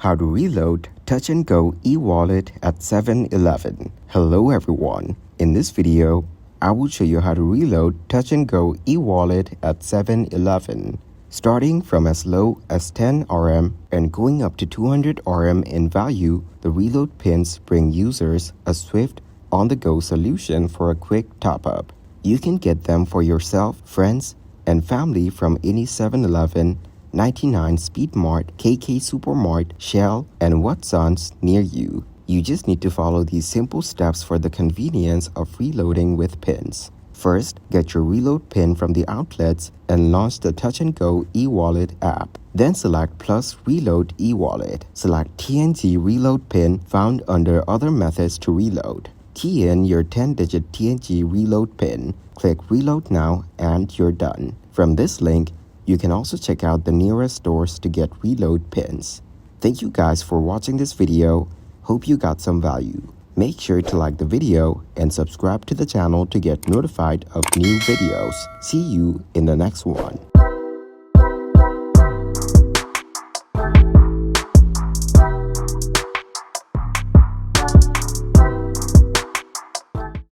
How to reload Touch and Go e-wallet at 7-Eleven. Hello everyone. In this video, I will show you how to reload Touch and Go e-wallet at 7-Eleven. Starting from as low as 10 RM and going up to 200 RM in value, the reload pins bring users a swift, on-the-go solution for a quick top-up. You can get them for yourself, friends, and family from any 7-Eleven, 99 Speed Mart, KK Supermart, Shell, and Watsons near you. You just need to follow these simple steps for the convenience of reloading with pins. First, get your reload pin from the outlets and launch the Touch and Go e-wallet app. Then select Plus Reload e-wallet. Select TNG reload pin found under Other Methods to reload. Key in your 10-digit TNG reload pin. Click Reload Now and you're done. From this link, you can also check out the nearest stores to get reload pins. Thank you guys for watching this video. Hope you got some value. Make sure to like the video and subscribe to the channel to get notified of new videos. See you in the next one.